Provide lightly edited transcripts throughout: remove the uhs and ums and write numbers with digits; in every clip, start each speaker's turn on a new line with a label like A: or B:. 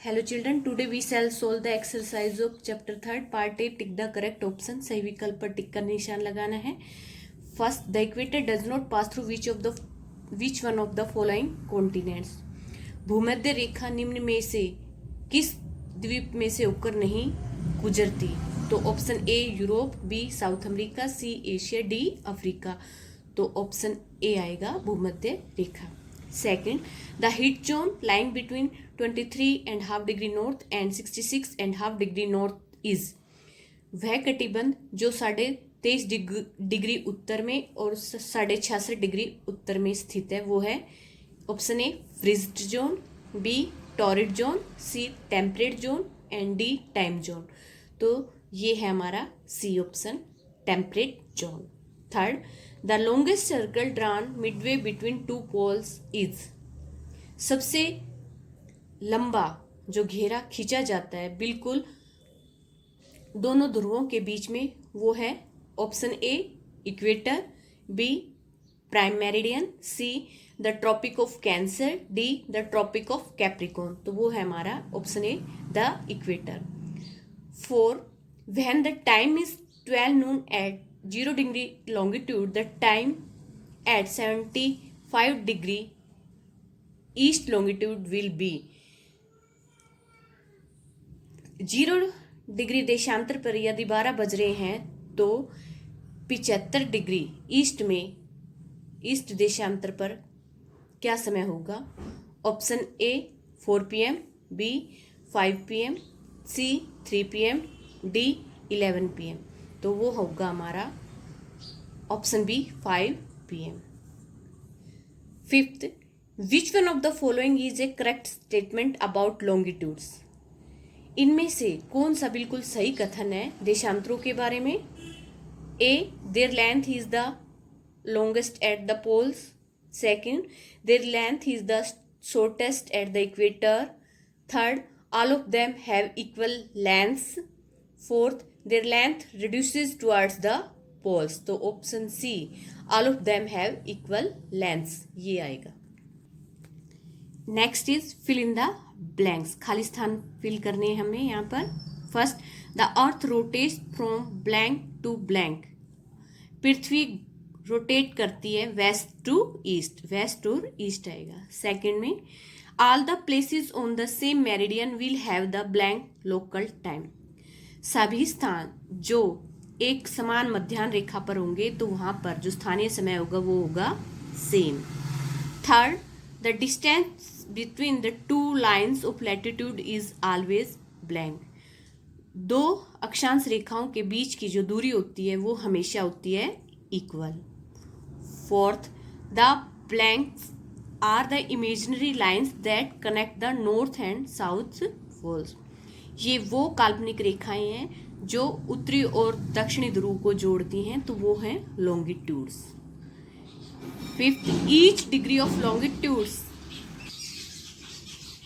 A: Hello children, today we shall solve the exercise of chapter 3 part 8. Tick the correct option. सही विकल्प पर टिक का निशान लगाना है. First, the equator does not pass through which one of the following continents. भूमध्य रेखा निम्न में से किस द्वीप में से होकर नहीं गुजरती? तो option A Europe, B South America, C Asia, D Africa. तो ऑप्शन ए आएगा भूमध्य रेखा. Second, the heat zone lying between 23.5 degree north and 66.5 degree north is. वह कटिबंध जो 23.5 डिग्री उत्तर में और 66.5 डिग्री उत्तर में स्थित है वो है option A frigid zone, B torrid zone, C temperate zone and D time zone. तो ये है हमारा C option temperate zone. Third, the longest circle drawn midway between two poles is. सबसे लंबा जो घेरा खींचा जाता है बिल्कुल दोनों ध्रुवों के बीच में वो है option A equator, B prime meridian, C the tropic of Cancer, D the tropic of Capricorn. तो वो है हमारा option A the equator. Four, when the time is 12 noon at 0 degree longitude, the time at 75 degree east longitude will be. 0 degree देशांतर पर यदि 12 बज रहे हैं तो 75 डिग्री ईस्ट देशांतर पर क्या समय होगा? Option A 4 PM, B 5 PM, C 3 PM, D 11 PM. तो वो होगा हमारा option B 5 PM. Fifth, which one of the following is a correct statement about longitudes. इनमें से कौन सा बिल्कुल सही कथन है देशांतरों के बारे में? A their length is the longest at the poles. Second, their length is the shortest at the equator. Third, all of them have equal lengths. Fourth, their length reduces towards the poles. तो option C all of them have equal lengths ये आएगा. Next is fill in the blanks. खाली स्थान fill करने हैं हमें यहाँ पर. First, the earth rotates from blank to blank. Prithvi rotate करती है वेस्ट टू ईस्ट. वेस्ट और ईस्ट आएगा. सेकेंड में, all the places on the same meridian will have the blank local time. सभी स्थान जो एक समान मध्याह्न रेखा पर होंगे तो वहां पर जो स्थानीय समय होगा वो होगा same. Third, the distance between the two lines of latitude is always blank. दो अक्षांश रेखाओं के बीच की जो दूरी होती है वो हमेशा होती है equal. Fourth, the blanks are the imaginary lines that connect the north and south poles. ये वो काल्पनिक रेखाएं हैं जो उत्तरी और दक्षिणी ध्रुव को जोड़ती हैं तो वो हैं longitudes. Fifth, each degree of longitudes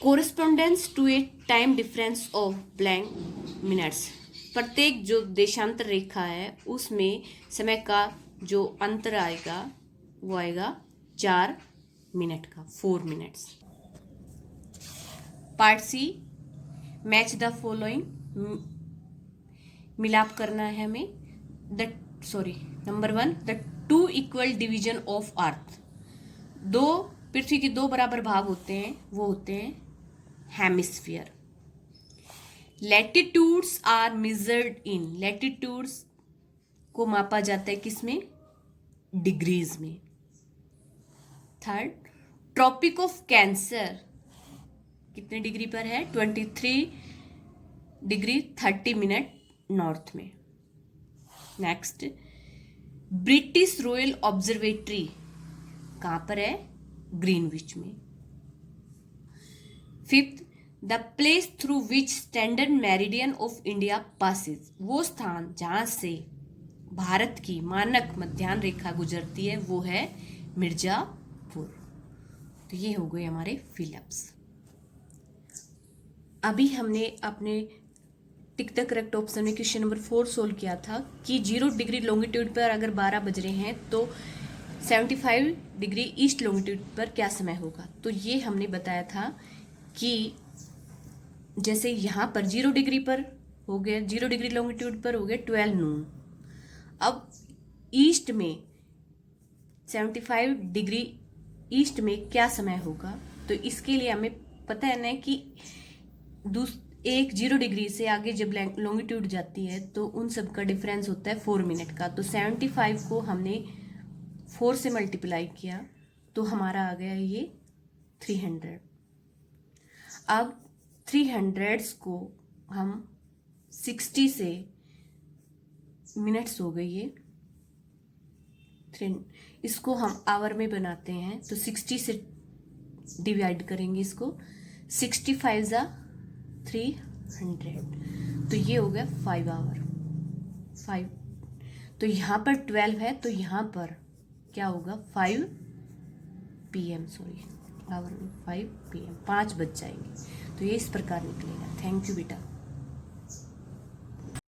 A: correspondence to a time difference of blank minutes. प्रत्येक जो देशांतर रेखा है उसमें समय का जो अंतर आएगा वो आएगा 4 मिनट का, 4 minutes. Part C, match the following. मिलाप करना है हमें. Number 1, the 2 equal division of earth. पृथ्वी के 2 बराबर भाग होते हैं वो होते हैं hemisphere. Latitudes are measured in. लैटिट्यूड्स को मापा जाता है किसमें? डिग्रीज में. थर्ड, ट्रॉपिक ऑफ कैंसर कितने डिग्री पर है? 23 डिग्री 30 मिनट नॉर्थ में. नेक्स्ट, ब्रिटिश रॉयल ऑब्जर्वेटरी कहाँ पर है? ग्रीनविच में. Fifth, the place through which standard meridian of India passes. वो स्थान जहाँ से भारत की मानक मध्याह्न रेखा गुजरती है वो है मिर्जापुर. तो ये हो गए हमारे फिलअप्स. अभी हमने अपने टिक द करेक्ट ऑप्शन में क्वेश्चन नंबर 4 सोल्व किया था कि 0 डिग्री लॉन्गिट्यूड पर अगर 12 बज रहे हैं तो 75 डिग्री ईस्ट लॉन्गिट्यूड पर क्या समय होगा. तो ये हमने बताया था कि जैसे यहाँ पर 0 डिग्री पर हो गया, 0 डिग्री लॉन्गिट्यूड पर हो गया 12 नून। अब ईस्ट में 75 डिग्री ईस्ट में क्या समय होगा, तो इसके लिए हमें पता है ना कि एक 0 डिग्री से आगे जब लॉन्गिट्यूड जाती है तो उन सब का डिफरेंस होता है 4 मिनट का। तो 75 को हमने 4 से मल्टीप्लाई किया तो हमारा आ गया ये 300। अब 300 को हम 60 से मिनट्स हो गई ये, इसको हम आवर में बनाते हैं तो 60 से डिवाइड करेंगे इसको, 65 ज़ा 300, तो ये हो गया 5 आवर। 5 तो यहाँ पर 12 है तो यहाँ पर क्या होगा 5 PM, सॉरी आवर में 5 PM, 5 बज जाएंगे। तो ये इस प्रकार निकलेगा। थैंक यू बेटा।